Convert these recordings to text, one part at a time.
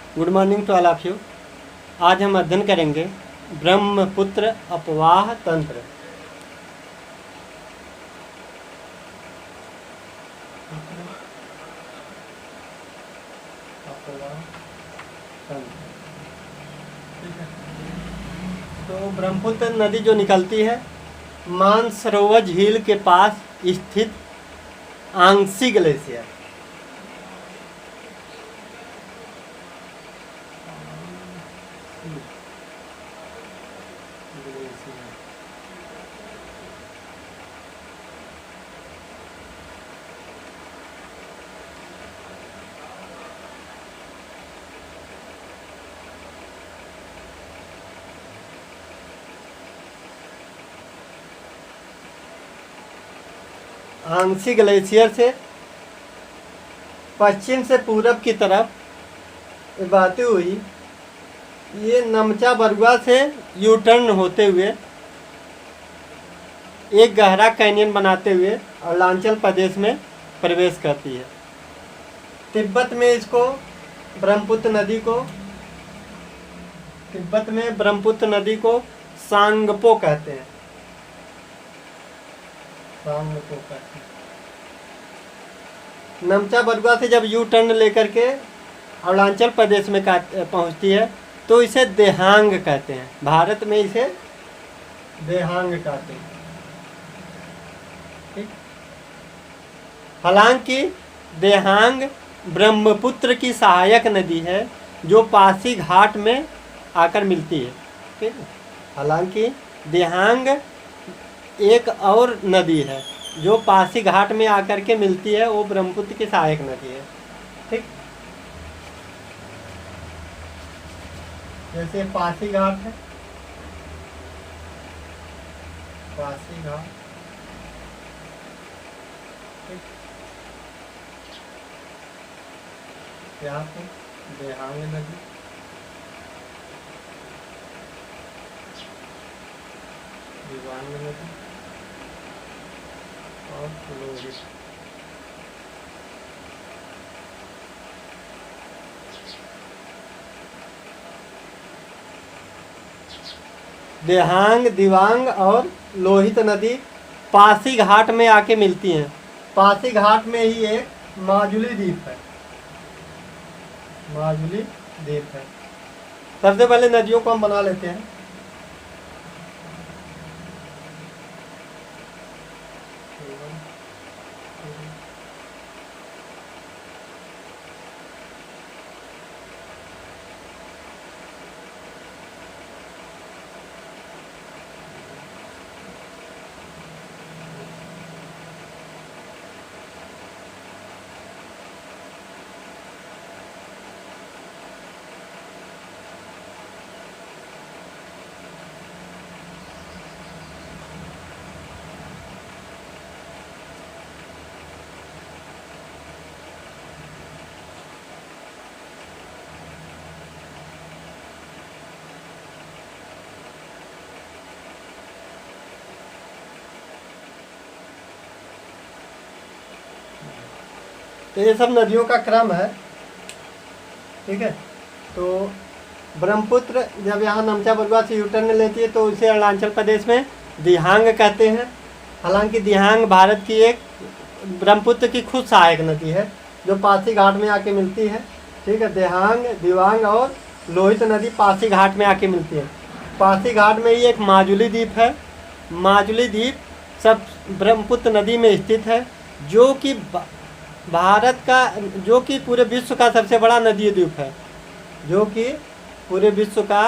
Good morning to all of you. आज हम अध्ययन करेंगे ब्रह्मपुत्र अपवाह तंत्र। तो ब्रह्मपुत्र नदी जो निकलती है मानसरोवर झील के पास स्थित आंगसी ग्लेशियर, आंगसी ग्लेशियर से पश्चिम से पूरब की तरफ बहती हुई ये नमचा बरुआ से यू टर्न होते हुए एक गहरा कैनियन बनाते हुए अरुणाचल प्रदेश में प्रवेश करती है। तिब्बत में ब्रह्मपुत्र नदी को सांगपो कहते हैं। नमचा बरुआ से जब यू टर्न लेकर के अरुणाचल प्रदेश में पहुंचती है तो इसे देहांग कहते हैं। भारत में इसे देहांग कहते हैं। ठीक। हालांकि देहांग ब्रह्मपुत्र की सहायक नदी है जो पासी घाट में आकर मिलती है। ठीक। हालांकि देहांग एक और नदी है जो पासी घाट में आकर के मिलती है, वो ब्रह्मपुत्र की सहायक नदी है। ठीक। जैसे पासी घाट है, पासी घाट, यहाँ पे देहांग नदी, दिवांग नदी और लोहित। देहांग, दिवांग और लोहित नदी पासी घाट में आके मिलती हैं। पासी घाट में ही एक माजुली द्वीप है। माजुली द्वीप है। सबसे पहले नदियों को हम बना लेते हैं। तो ये सब नदियों का क्रम है। ठीक है। तो ब्रह्मपुत्र जब यहाँ नमचा बरुआ से यूटर्न लेती है तो इसे अरुणाचल प्रदेश में दिहांग कहते हैं। हालांकि दिहांग भारत की एक ब्रह्मपुत्र की खुद सहायक नदी है जो पासी घाट में आके मिलती है। ठीक है। देहांग, दिवांग और लोहित नदी पासी घाट में आके मिलती है। पासी घाट में ही एक माजुली द्वीप है। माजुली द्वीप सब ब्रह्मपुत्र नदी में स्थित है जो कि पूरे विश्व का सबसे बड़ा नदी द्वीप है। जो कि पूरे विश्व का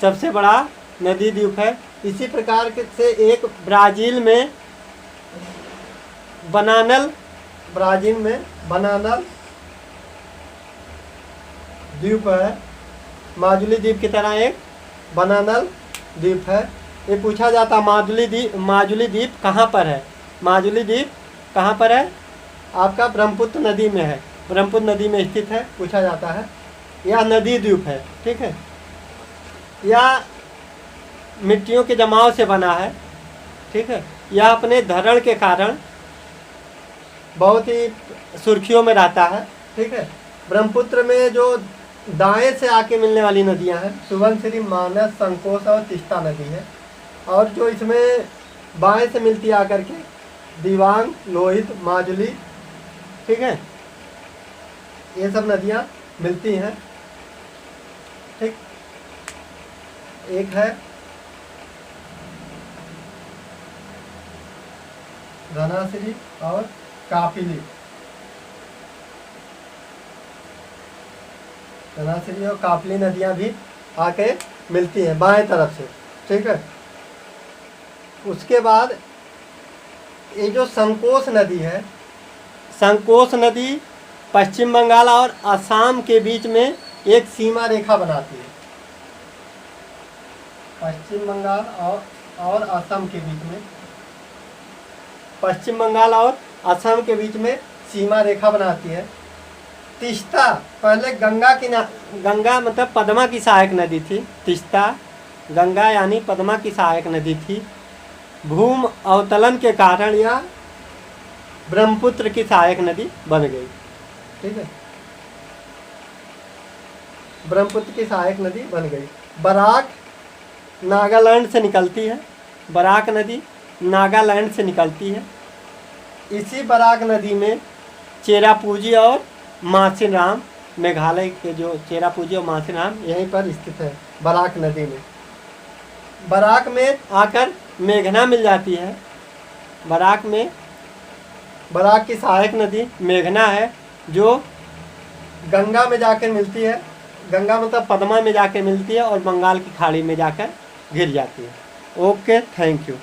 सबसे बड़ा नदी द्वीप है। इसी प्रकार से एक ब्राज़ील में बनानल द्वीप है। माजुली द्वीप की तरह एक बनानल द्वीप है। ये पूछा जाता माजुली द्वीप कहाँ पर है। माजुली द्वीप कहाँ पर है? आपका ब्रह्मपुत्र नदी में है। ब्रह्मपुत्र नदी में स्थित है, पूछा जाता है। यह नदी द्वीप है। ठीक है। यह मिट्टियों के जमाव से बना है। ठीक है। यह अपने धरण के कारण बहुत ही सुर्खियों में रहता है। ठीक है। ब्रह्मपुत्र में जो दाएं से आके मिलने वाली नदियां हैं सुबनसिरी, मानस, संकोश और तीस्ता नदी है। और जो इसमें बाएं से मिलती है आकर के दिवांग, लोहित, माजुली, ठीक है, ये सब नदियां मिलती हैं। ठीक, एक है धनाश्री और कापिली, धनाश्री और कापली नदियां भी आके मिलती हैं बाएं तरफ से। ठीक है, उसके बाद ये जो संकोश नदी है, संकोश नदी पश्चिम बंगाल और असम के बीच में एक सीमा रेखा बनाती है। पश्चिम बंगाल और असम के बीच में, पश्चिम बंगाल और असम के बीच में सीमा रेखा बनाती है। तीस्ता पहले गंगा मतलब पद्मा की सहायक नदी थी। तीस्ता गंगा यानी पद्मा की सहायक नदी थी। भूम अवतलन के कारण यह ब्रह्मपुत्र की सहायक नदी बन गई। ठीक है, ब्रह्मपुत्र की सहायक नदी बन गई। बराक नागालैंड से निकलती है, बराक नदी नागालैंड से निकलती है। इसी बराक नदी में चेरापूंजी और मासिनराम, मेघालय के जो चेरापूंजी और मासिनराम यहीं पर स्थित है बराक नदी में। बराक में आकर मेघना मिल जाती है। बराक में बराक की सहायक नदी मेघना है जो गंगा में जाकर मिलती है। गंगा मतलब पद्मा में जाकर मिलती है और बंगाल की खाड़ी में जाकर गिर जाती है। Okay, thank you.